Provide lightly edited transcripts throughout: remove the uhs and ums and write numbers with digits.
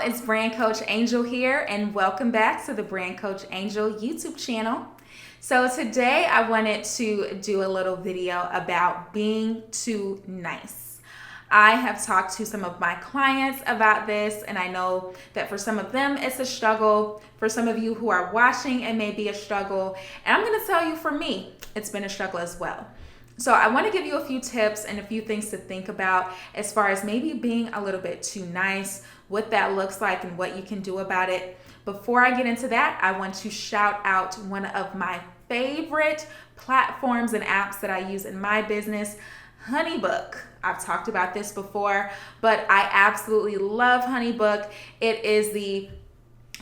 it's Brand Coach Angel here, and welcome back to the Brand Coach Angel YouTube channel. So today I wanted to do a little video about being too nice. I have talked to some of my clients about this, and I know that for some of them it's a struggle. For some of you who are watching, it may be a struggle. And I'm going to tell you, for me, it's been a struggle as well. So I want to give you a few tips and a few things to think about as far as maybe being a little bit too nice, what that looks like and what you can do about it. Before I get into that, I want to shout out one of my favorite platforms and apps that I use in my business, HoneyBook. I've talked about this before, but I absolutely love HoneyBook. It is the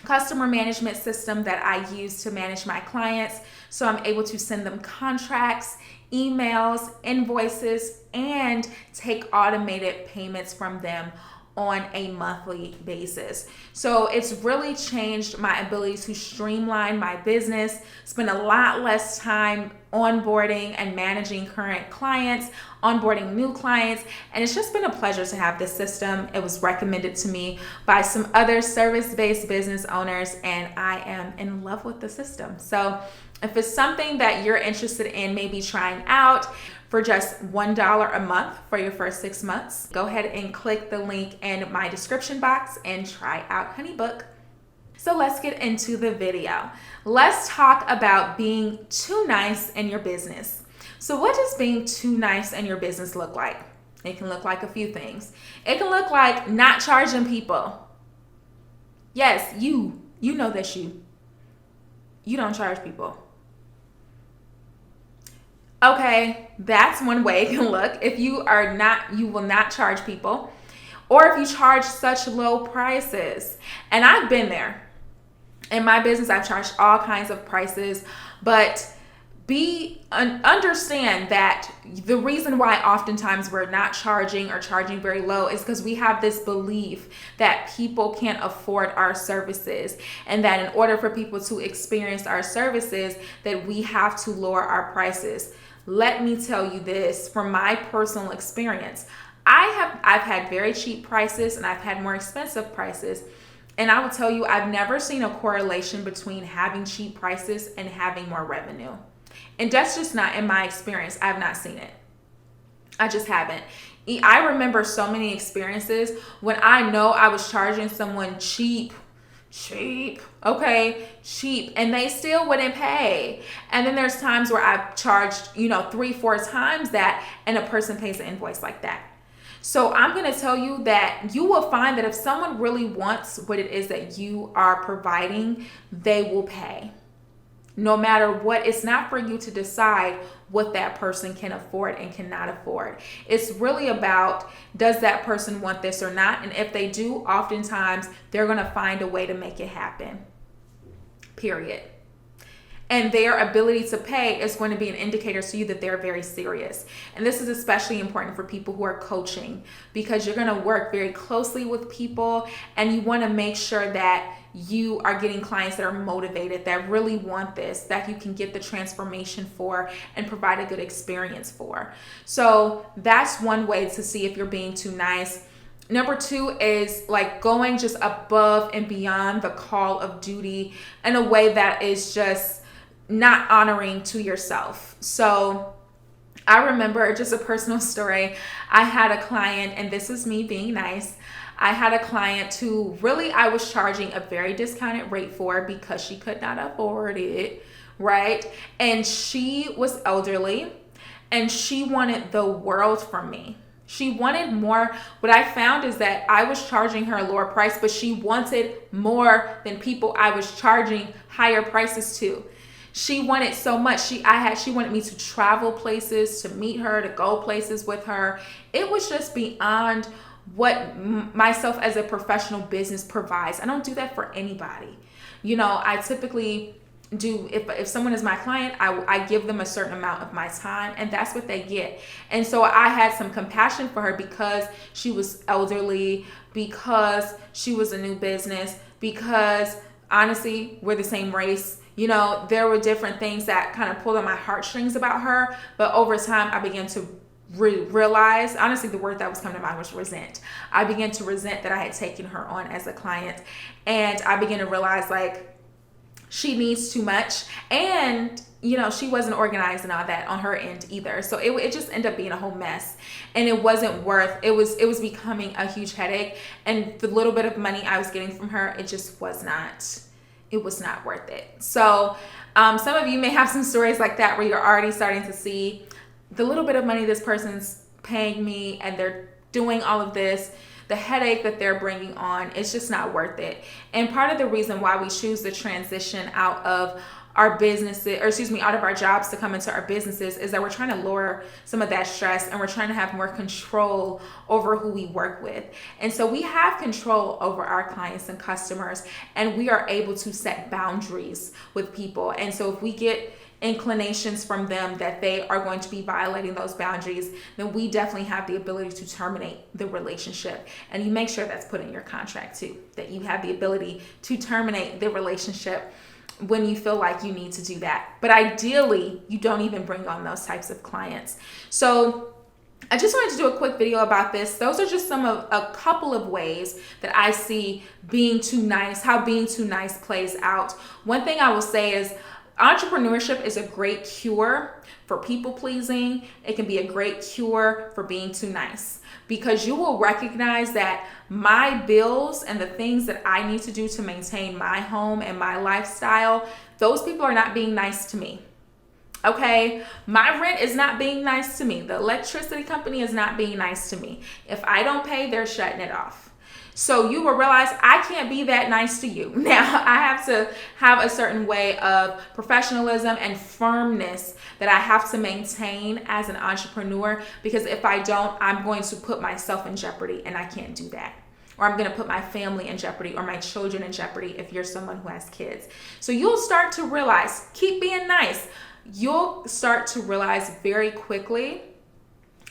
customer management system that I use to manage my clients. So I'm able to send them contracts, emails, invoices, and take automated payments from them on a monthly basis. So it's really changed my ability to streamline my business, spend a lot less time onboarding and managing current clients, onboarding new clients, and it's just been a pleasure to have this system. It was recommended to me by some other service-based business owners, and I am in love with the system. So if it's something that you're interested in maybe trying out for just $1 a month for your first 6 months, go ahead and click the link in my description box and try out HoneyBook. So let's get into the video. Let's talk about being too nice in your business. So what does being too nice in your business look like? It can look like a few things. It can look like not charging people. Yes, you know that you don't charge people. Okay, that's one way it can look. If you will not charge people, or if you charge such low prices. And I've been there. In my business, I've charged all kinds of prices, but understand that the reason why oftentimes we're not charging or charging very low is because we have this belief that people can't afford our services, and that in order for people to experience our services, that we have to lower our prices. Let me tell you this from my personal experience. I've had very cheap prices and I've had more expensive prices. And I will tell you, I've never seen a correlation between having cheap prices and having more revenue. And that's just not in my experience. I've not seen it. I just haven't. I remember so many experiences when I know I was charging someone cheap, and they still wouldn't pay. And then there's times where I've charged, 3-4 times that, and a person pays an invoice like that. So I'm going to tell you that you will find that if someone really wants what it is that you are providing, they will pay. No matter what, it's not for you to decide what that person can afford and cannot afford. It's really about, does that person want this or not? And if they do, oftentimes they're going to find a way to make it happen. Period. And their ability to pay is going to be an indicator to you that they're very serious. And this is especially important for people who are coaching, because you're going to work very closely with people and you want to make sure that you are getting clients that are motivated, that really want this, that you can get the transformation for and provide a good experience for. So that's one way to see if you're being too nice. Number 2 is like going just above and beyond the call of duty in a way that is just not honoring to yourself. So I remember, just a personal story, I had a client, and this is me being nice. I had a client who really I was charging a very discounted rate for because she could not afford it, right? And she was elderly and she wanted the world from me. She wanted more. What I found is that I was charging her a lower price, but she wanted more than people I was charging higher prices to. She wanted so much. She wanted me to travel places, to meet her, to go places with her. It was just beyond what myself as a professional business provides. I don't do that for anybody. I typically do, if someone is my client, I give them a certain amount of my time, and that's what they get. And so I had some compassion for her because she was elderly, because she was a new business, because honestly, we're the same race. There were different things that kind of pulled on my heartstrings about her, but over time I began to realize, honestly, the word that was coming to mind was resent. I began to resent that I had taken her on as a client, and I began to realize like she needs too much, and she wasn't organized and all that on her end either. So it just ended up being a whole mess, and it wasn't worth. It was becoming a huge headache, and the little bit of money I was getting from her, it just was not. It was not worth it. So some of you may have some stories like that where you're already starting to see the little bit of money this person's paying me, and they're doing all of this. The headache that they're bringing on, it's just not worth it. And part of the reason why we choose to transition out of our businesses, or excuse me, out of our jobs to come into our businesses, is that we're trying to lower some of that stress, and we're trying to have more control over who we work with. And so we have control over our clients and customers, and we are able to set boundaries with people. And so if we get inclinations from them that they are going to be violating those boundaries, then we definitely have the ability to terminate the relationship. And you make sure that's put in your contract too, that you have the ability to terminate the relationship when you feel like you need to do that. But ideally, you don't even bring on those types of clients. So I just wanted to do a quick video about this. Those are just a couple of ways that I see being too nice, how being too nice plays out. One thing I will say is entrepreneurship is a great cure for people pleasing. It can be a great cure for being too nice, because you will recognize that my bills and the things that I need to do to maintain my home and my lifestyle, those people are not being nice to me. Okay, my rent is not being nice to me. The electricity company is not being nice to me. If I don't pay, they're shutting it off. So you will realize I can't be that nice to you. Now, I have to have a certain way of professionalism and firmness that I have to maintain as an entrepreneur, because if I don't, I'm going to put myself in jeopardy, and I can't do that. Or I'm going to put my family in jeopardy, or my children in jeopardy if you're someone who has kids. So you'll start to realize, keep being nice. You'll start to realize very quickly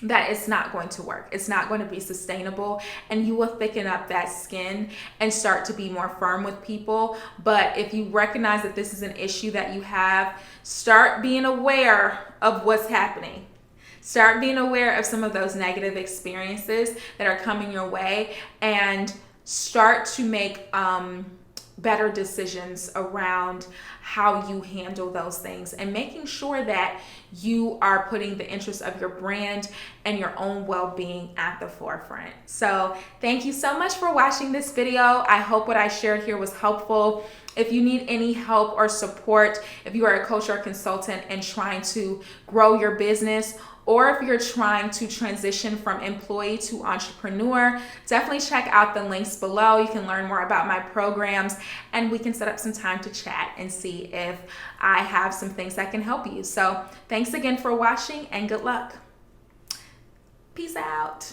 that it's not going to work. It's not going to be sustainable, and you will thicken up that skin and start to be more firm with people. But if you recognize that this is an issue that you have, start being aware of what's happening. Start being aware of some of those negative experiences that are coming your way, and start to make better decisions around how you handle those things, and making sure that you are putting the interests of your brand and your own well-being at the forefront. So thank you so much for watching this video. I hope what I shared here was helpful. If you need any help or support, if you are a coach or a consultant and trying to grow your business, or if you're trying to transition from employee to entrepreneur, definitely check out the links below. You can learn more about my programs, and we can set up some time to chat and see if I have some things that can help you. So thanks again for watching, and good luck. Peace out.